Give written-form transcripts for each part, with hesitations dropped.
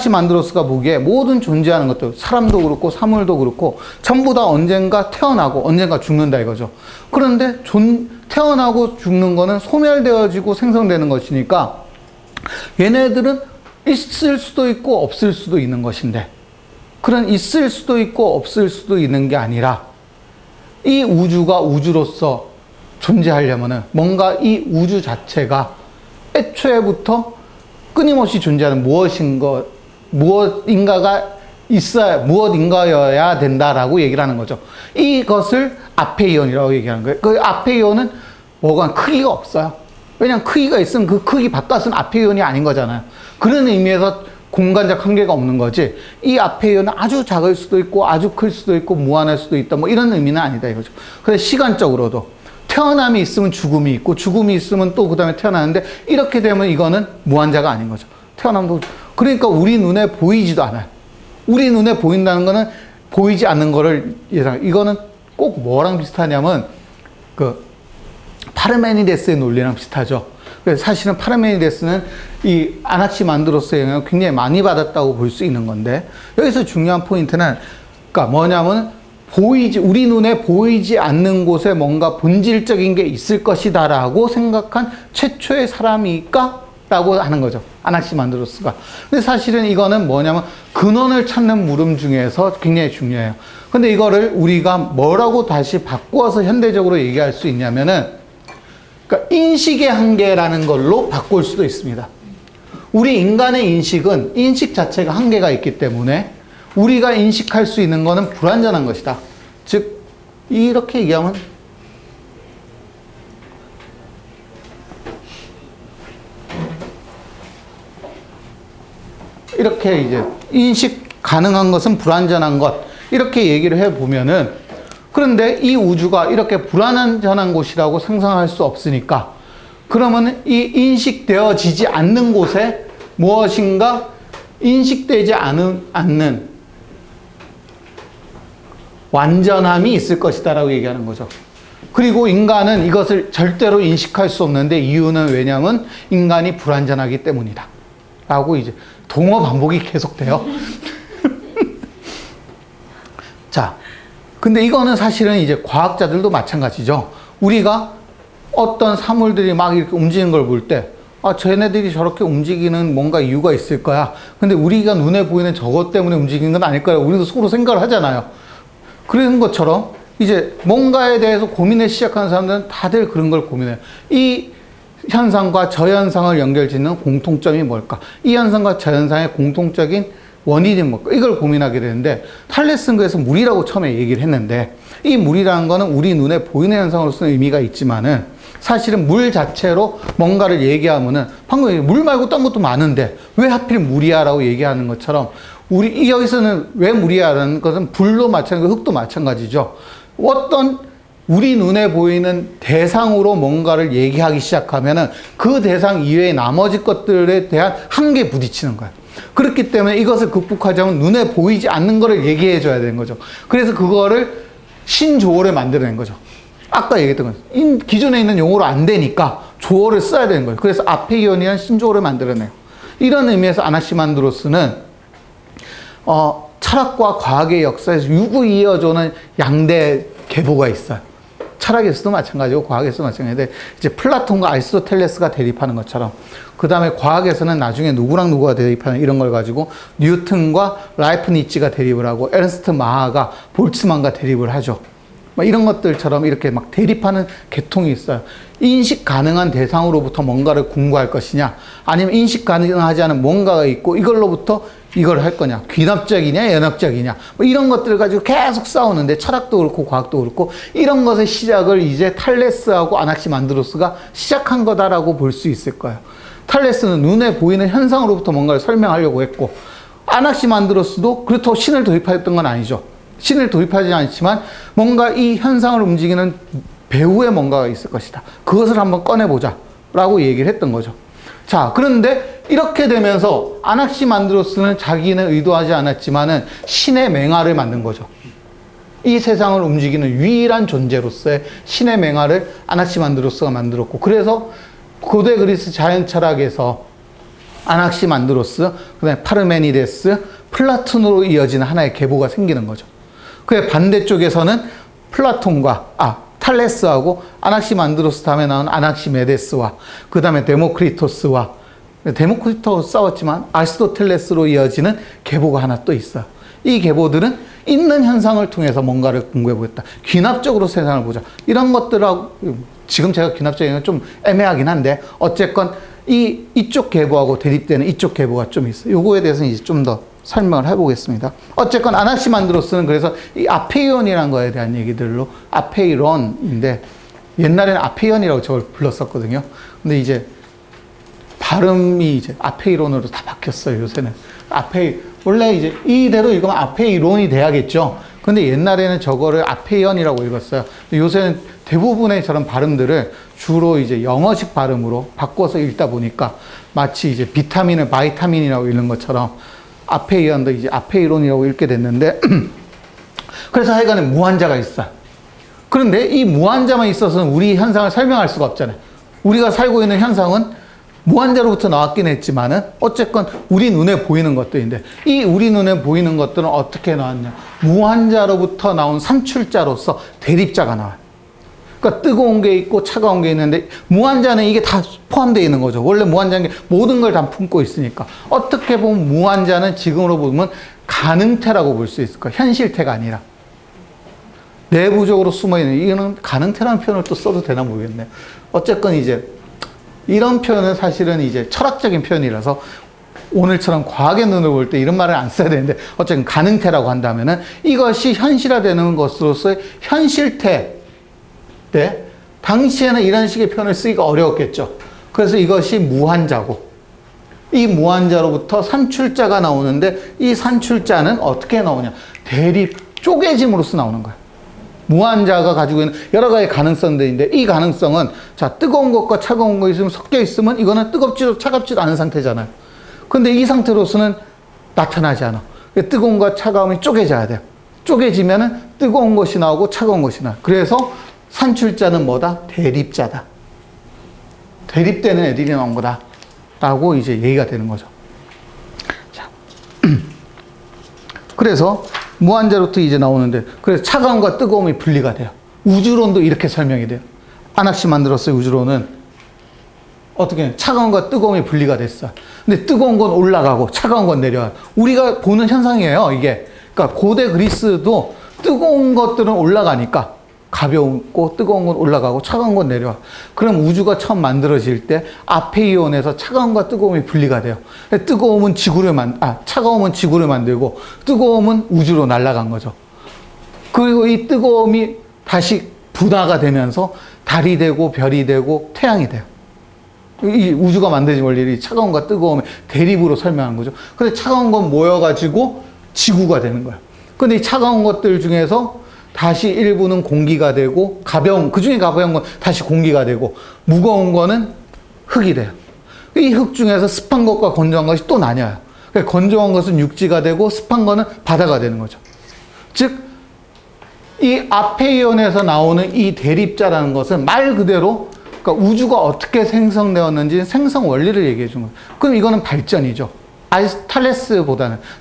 아나키만드로스가 보기에 모든 존재하는 것들, 사람도 그렇고 사물도 그렇고 전부 다 언젠가 태어나고 언젠가 죽는다 이거죠. 그런데 태어나고 죽는 거는 소멸되어지고 생성되는 것이니까 얘네들은 있을 수도 있고 없을 수도 있는 것인데, 그런 있을 수도 있고 없을 수도 있는 게 아니라 이 우주가 우주로서 존재하려면은 뭔가 이 우주 자체가 애초에부터 끊임없이 존재하는 무엇인가가 있어야, 무엇인가여야 된다라고 얘기를 하는 거죠. 이것을 아페이온이라고 얘기하는 거예요. 그 아페이온은 뭐가 크기가 없어요. 왜냐면 크기가 있으면 그 크기 바깥은 아페이온이 아닌 거잖아요. 그런 의미에서 공간적 한계가 없는 거지, 이 아페이온은 아주 작을 수도 있고 아주 클 수도 있고 무한할 수도 있다, 뭐 이런 의미는 아니다 이거죠. 그래서 시간적으로도 태어남이 있으면 죽음이 있고 죽음이 있으면 또 그 다음에 태어나는데, 이렇게 되면 이거는 무한자가 아닌 거죠. 태어남도, 그러니까 우리 눈에 보이지도 않아요. 우리 눈에 보인다는 거는 보이지 않는 거를 예상. 이거는 꼭 뭐랑 비슷하냐면 그 파르메니데스의 논리랑 비슷하죠. 그래서 사실은 파르메니데스는 이 아나키만드로스의 영향을 굉장히 많이 받았다고 볼 수 있는 건데, 여기서 중요한 포인트는 그러니까 뭐냐면 우리 눈에 보이지 않는 곳에 뭔가 본질적인 게 있을 것이다 라고 생각한 최초의 사람일까? 라고 하는 거죠. 아나키만드로스가. 근데 사실은 이거는 뭐냐면 근원을 찾는 물음 중에서 굉장히 중요해요. 근데 이거를 우리가 뭐라고 다시 바꾸어서 현대적으로 얘기할 수 있냐면은, 그러니까 인식의 한계라는 걸로 바꿀 수도 있습니다. 우리 인간의 인식은 인식 자체가 한계가 있기 때문에 우리가 인식할 수 있는 거는 불완전한 것이다. 즉, 이렇게 얘기하면 이렇게 이제 인식 가능한 것은 불완전한 것, 이렇게 얘기를 해보면은, 그런데 이 우주가 이렇게 불완전한 곳이라고 상상할 수 없으니까, 그러면 이 인식되어지지 않는 곳에 무엇인가 인식되지 않는 완전함이 있을 것이다 라고 얘기하는 거죠. 그리고 인간은 이것을 절대로 인식할 수 없는데, 이유는 왜냐면 인간이 불완전하기 때문이다 라고 이제 동어 반복이 계속돼요. 자, 근데 이거는 사실은 이제 과학자들도 마찬가지죠. 우리가 어떤 사물들이 막 이렇게 움직이는 걸 볼 때, 아, 쟤네들이 저렇게 움직이는 뭔가 이유가 있을 거야. 근데 우리가 눈에 보이는 저것 때문에 움직이는 건 아닐 거야. 우리도 서로 생각을 하잖아요. 그런 것처럼 이제 뭔가에 대해서 고민을 시작하는 사람들은 다들 그런 걸 고민해요. 이 현상과 저 현상을 연결짓는 공통점이 뭘까? 이 현상과 저 현상의 공통적인 원인이 뭘까? 이걸 고민하게 되는데, 탈레스는 그래서 물이라고 처음에 얘기를 했는데, 이 물이라는 거는 우리 눈에 보이는 현상으로서는 의미가 있지만은 사실은 물 자체로 뭔가를 얘기하면은, 방금 물 말고 딴 것도 많은데 왜 하필 물이야 라고 얘기하는 것처럼, 여기서는 왜 물이야라는 것은 불도 마찬가지고 흙도 마찬가지죠. 어떤 우리 눈에 보이는 대상으로 뭔가를 얘기하기 시작하면은 그 대상 이외의 나머지 것들에 대한 한계에 부딪히는 거예요. 그렇기 때문에 이것을 극복하자면 눈에 보이지 않는 거를 얘기해 줘야 되는 거죠. 그래서 그거를 신조어를 만들어낸 거죠. 아까 얘기했던 거죠. 기존에 있는 용어로 안 되니까 조어를 써야 되는 거예요. 그래서 아페이온이라는 신조어를 만들어내요. 이런 의미에서 아나키만드로스는 철학과 과학의 역사에서 유구 이어져오는 양대 계보가 있어요. 철학에서도 마찬가지고 과학에서도 마찬가지인데, 이제 플라톤과 아리스토텔레스가 대립하는 것처럼, 그 다음에 과학에서는 나중에 누구랑 누구가 대립하는 이런 걸 가지고 뉴턴과 라이프니츠가 대립을 하고 에르스트 마하가 볼츠만과 대립을 하죠. 이런 것들처럼 이렇게 막 대립하는 계통이 있어요. 인식 가능한 대상으로부터 뭔가를 공부할 것이냐, 아니면 인식 가능하지 않은 뭔가가 있고 이걸로부터 이걸 할 거냐, 귀납적이냐 연합적이냐, 뭐 이런 것들을 가지고 계속 싸우는데, 철학도 그렇고 과학도 그렇고 이런 것의 시작을 이제 탈레스하고 아나키만드로스가 시작한 거다라고 볼 수 있을 거예요. 탈레스는 눈에 보이는 현상으로부터 뭔가를 설명하려고 했고, 아나키만드로스도 그렇다고 신을 도입했던 건 아니죠. 신을 도입하지 않지만 뭔가 이 현상을 움직이는 배후에 뭔가가 있을 것이다. 그것을 한번 꺼내보자 라고 얘기를 했던 거죠. 자, 그런데 이렇게 되면서 아나키만드로스는 자기는 의도하지 않았지만은 신의 맹아를 만든 거죠. 이 세상을 움직이는 유일한 존재로서의 신의 맹아를 아나키만드로스가 만들었고, 그래서 고대 그리스 자연 철학에서 아낙시만드로스, 그다음에 파르메니데스, 플라톤으로 이어지는 하나의 계보가 생기는 거죠. 그의 반대쪽에서는 탈레스하고 아낙시만드로스 다음에 나온 아낙시메데스와 그 다음에 데모크리토스와 데모크리토스 싸웠지만 아리스토텔레스로 이어지는 계보가 하나 또 있어요. 이 계보들은 있는 현상을 통해서 뭔가를 공부해 보겠다. 귀납적으로 세상을 보자. 이런 것들하고 지금 제가 귀납적인 건 좀 애매하긴 한데 어쨌건 이쪽 계보하고 대립되는 이쪽 계보가 좀 있어요. 요거에 대해서는 이제 좀 더 설명을 해보겠습니다. 어쨌건 아낙시만드로스는 그래서 이 아페이온이라는 거에 대한 얘기들로 아페이론인데 옛날에는 아페이온이라고 저걸 불렀었거든요. 근데 이제 발음이 이제 아페이론으로 다 바뀌었어요. 요새는 원래 이제 이대로 읽으면 아페이론이 돼야겠죠. 근데 옛날에는 저거를 아페이온이라고 읽었어요. 요새는 대부분의 저런 발음들을 주로 이제 영어식 발음으로 바꿔서 읽다 보니까 마치 이제 비타민을 바이타민이라고 읽는 것처럼 아페이온도 이제 아페이론이라고 읽게 됐는데 그래서 하여간에 무한자가 있어요. 그런데 이 무한자만 있어서는 우리 현상을 설명할 수가 없잖아요. 우리가 살고 있는 현상은 무한자로부터 나왔긴 했지만은 어쨌건 우리 눈에 보이는 것들인데 이 우리 눈에 보이는 것들은 어떻게 나왔냐? 무한자로부터 나온 산출자로서 대립자가 나와요. 그러니까 뜨거운 게 있고 차가운 게 있는데 무한자는 이게 다 포함되어 있는 거죠. 원래 무한자는 게 모든 걸 다 품고 있으니까. 어떻게 보면 무한자는 지금으로 보면 가능태라고 볼 수 있을 거예요. 현실태가 아니라. 내부적으로 숨어있는, 이거는 가능태라는 표현을 또 써도 되나 모르겠네요. 어쨌건 이제 이런 표현은 사실은 이제 철학적인 표현이라서 오늘처럼 과학의 눈으로 볼 때 이런 말을 안 써야 되는데 어쨌든 가능태라고 한다면은 이것이 현실화되는 것으로서의 현실태 때 당시에는 이런 식의 표현을 쓰기가 어려웠겠죠. 그래서 이것이 무한자고 이 무한자로부터 산출자가 나오는데 이 산출자는 어떻게 나오냐? 대립 쪼개짐으로써 나오는 거예요. 무한자가 가지고 있는 여러 가지 가능성들인데 이 가능성은 자 뜨거운 것과 차가운 거 있으면 섞여 있으면 이거는 뜨겁지도 차갑지도 않은 상태잖아요. 근데 이 상태로서는 나타나지 않아. 뜨거운 것과 차가움이 쪼개져야 돼요. 쪼개지면은 뜨거운 것이 나오고 차가운 것이 나와요. 그래서 산출자는 뭐다? 대립자다. 대립되는 애들이 나온 거다. 라고 이제 얘기가 되는 거죠. 자. 그래서 무한자로부터 이제 나오는데, 그래서 차가움과 뜨거움이 분리가 돼요. 우주론도 이렇게 설명이 돼요. 아낙시만드로스의 우주론은 어떻게 차가움과 뜨거움이 분리가 됐어. 근데 뜨거운 건 올라가고 차가운 건 내려와요. 우리가 보는 현상이에요, 이게. 그러니까 고대 그리스도 뜨거운 것들은 올라가니까 가벼웠고 뜨거운 건 올라가고 차가운 건 내려와. 그럼 우주가 처음 만들어질 때 아페이온에서 차가움과 뜨거움이 분리가 돼요. 차가움은 지구를 만들고 뜨거움은 우주로 날아간 거죠. 그리고 이 뜨거움이 다시 분화가 되면서 달이 되고 별이 되고 태양이 돼요. 이 우주가 만들어진 원리를 차가움과 뜨거움의 대립으로 설명하는 거죠. 근데 차가운 건 모여가지고 지구가 되는 거예요. 근데 이 차가운 것들 중에서 다시 일부는 공기가 되고 그 중에 가벼운 건 다시 공기가 되고 무거운 거는 흙이 돼요. 이 흙 중에서 습한 것과 건조한 것이 또 나뉘어요. 그러니까 건조한 것은 육지가 되고 습한 거는 바다가 되는 거죠. 즉, 이 아페이온에서 나오는 이 대립자라는 것은 말 그대로 그러니까 우주가 어떻게 생성되었는지 생성 원리를 얘기해 준 거예요. 그럼 이거는 발전이죠.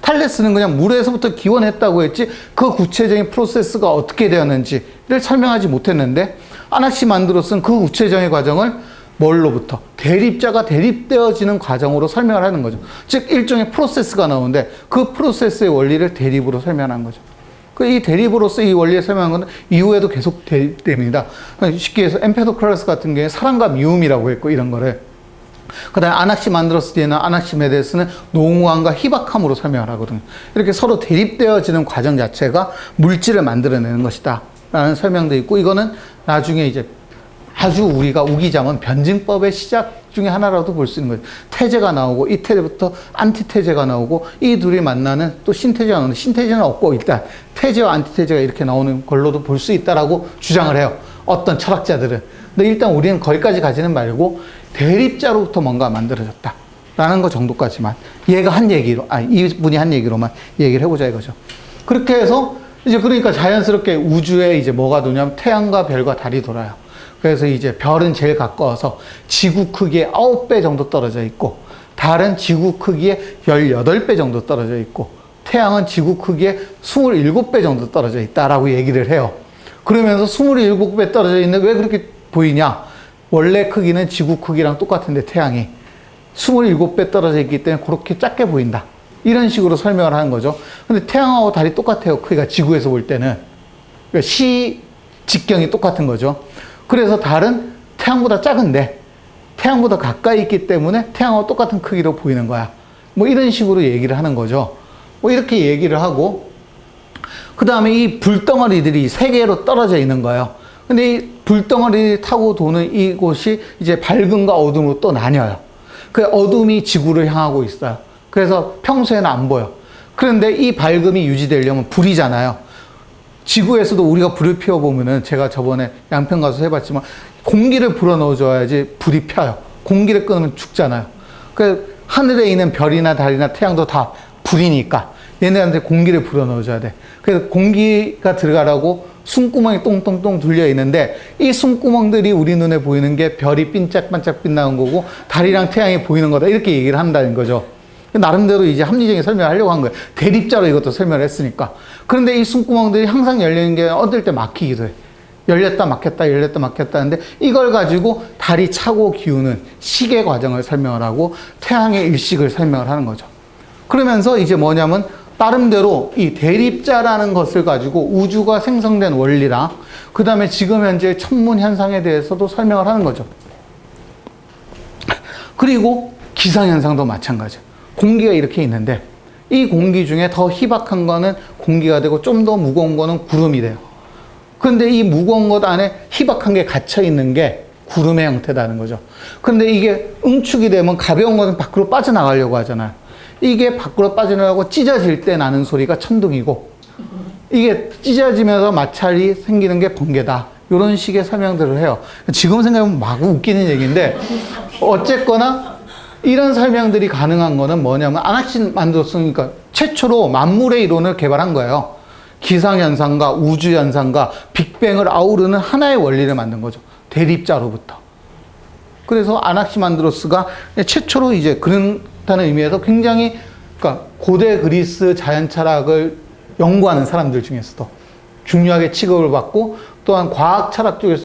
탈레스는 그냥 물에서부터 기원했다고 했지 그 구체적인 프로세스가 어떻게 되었는지를 설명하지 못했는데 아낙시만드로스는 그 구체적인 과정을 뭘로부터? 대립자가 대립되어지는 과정으로 설명을 하는 거죠. 즉 일종의 프로세스가 나오는데 그 프로세스의 원리를 대립으로 설명하는 거죠. 이 대립으로서 이 원리를 설명한 건 이후에도 계속 대립됩니다. 쉽게 해서 엠페도클라스 같은 경우에 사랑과 미움이라고 했고 이런 거를 그 다음에 아낙시만드로스 뒤에는 아낙시메데스는 농후함과 희박함으로 설명을 하거든요. 이렇게 서로 대립되어지는 과정 자체가 물질을 만들어내는 것이다 라는 설명도 있고 이거는 나중에 이제 아주 우리가 우기자면 변증법의 시작 중에 하나라도 볼 수 있는 거예요. 태제가 나오고 이 태제부터 안티태제가 나오고 이 둘이 만나는 또 신태제가 나오는데 신태제는 없고 일단 태제와 안티태제가 이렇게 나오는 걸로도 볼 수 있다라고 주장을 해요. 어떤 철학자들은. 근데 일단 우리는 거기까지 가지는 말고 대립자로부터 뭔가 만들어졌다 라는 것 정도까지만 얘가 한 얘기로 이분이 한 얘기로만 얘기를 해보자 이거죠. 그렇게 해서 이제 그러니까 자연스럽게 우주에 이제 뭐가 도냐면 태양과 별과 달이 돌아요. 그래서 이제 별은 제일 가까워서 지구 크기의 9배 정도 떨어져 있고 달은 지구 크기의 18배 정도 떨어져 있고 태양은 지구 크기의 27배 정도 떨어져 있다라고 얘기를 해요. 그러면서 27배 떨어져 있는데 왜 그렇게 보이냐? 원래 크기는 지구 크기랑 똑같은데 태양이 27배 떨어져 있기 때문에 그렇게 작게 보인다. 이런 식으로 설명을 하는 거죠. 근데 태양하고 달이 똑같아요. 크기가 지구에서 볼 때는. 그러니까 직경이 똑같은 거죠. 그래서 달은 태양보다 작은데 태양보다 가까이 있기 때문에 태양하고 똑같은 크기로 보이는 거야. 뭐 이런 식으로 얘기를 하는 거죠. 뭐 이렇게 얘기를 하고 그 다음에 이 불덩어리들이 세 개로 떨어져 있는 거예요. 근데 이 불덩어리를 타고 도는 이곳이 이제 밝음과 어둠으로 또 나뉘어요. 그 어둠이 지구를 향하고 있어요. 그래서 평소에는 안 보여. 그런데 이 밝음이 유지되려면 불이잖아요. 지구에서도 우리가 불을 피워보면은 제가 저번에 양평 가서 해봤지만 공기를 불어 넣어줘야지 불이 펴요. 공기를 끊으면 죽잖아요. 그 하늘에 있는 별이나 달이나 태양도 다 불이니까 얘네한테 공기를 불어 넣어줘야 돼. 그래서 공기가 들어가라고 숨구멍이 똥똥똥 둘려 있는데 이 숨구멍들이 우리 눈에 보이는 게 별이 핀짝반짝 빛나는 거고 달이랑 태양이 보이는 거다. 이렇게 얘기를 한다는 거죠. 나름대로 이제 합리적인 설명을 하려고 한 거예요. 대립자로 이것도 설명을 했으니까. 그런데 이 숨구멍들이 항상 열리는 게 어떨 때 막히기도 해. 열렸다 막혔다 열렸다 막혔다 하는데 이걸 가지고 달이 차고 기우는 시계 과정을 설명을 하고 태양의 일식을 설명을 하는 거죠. 그러면서 이제 뭐냐면 나름대로 이 대립자라는 것을 가지고 우주가 생성된 원리랑 그 다음에 지금 현재 천문 현상에 대해서도 설명을 하는 거죠. 그리고 기상현상도 마찬가지예요. 공기가 이렇게 있는데 이 공기 중에 더 희박한 거는 공기가 되고 좀 더 무거운 거는 구름이 돼요. 근데 이 무거운 것 안에 희박한 게 갇혀 있는 게 구름의 형태라는 거죠. 그런데 이게 응축이 되면 가벼운 것은 밖으로 빠져나가려고 하잖아요. 이게 밖으로 빠져나가고 찢어질 때 나는 소리가 천둥이고 이게 찢어지면서 마찰이 생기는 게 번개다. 이런 식의 설명들을 해요. 지금 생각하면 마구 웃기는 얘기인데 어쨌거나 이런 설명들이 가능한 거는 뭐냐면 아낙시만드로스니까 최초로 만물의 이론을 개발한 거예요. 기상현상과 우주현상과 빅뱅을 아우르는 하나의 원리를 만든 거죠. 대립자로부터. 그래서 아낙시만드로스가 최초로 이제 그렇다는 의미에서 굉장히 그러니까 고대 그리스 자연 철학을 연구하는 사람들 중에서도 중요하게 취급을 받고 또한 과학 철학 쪽에서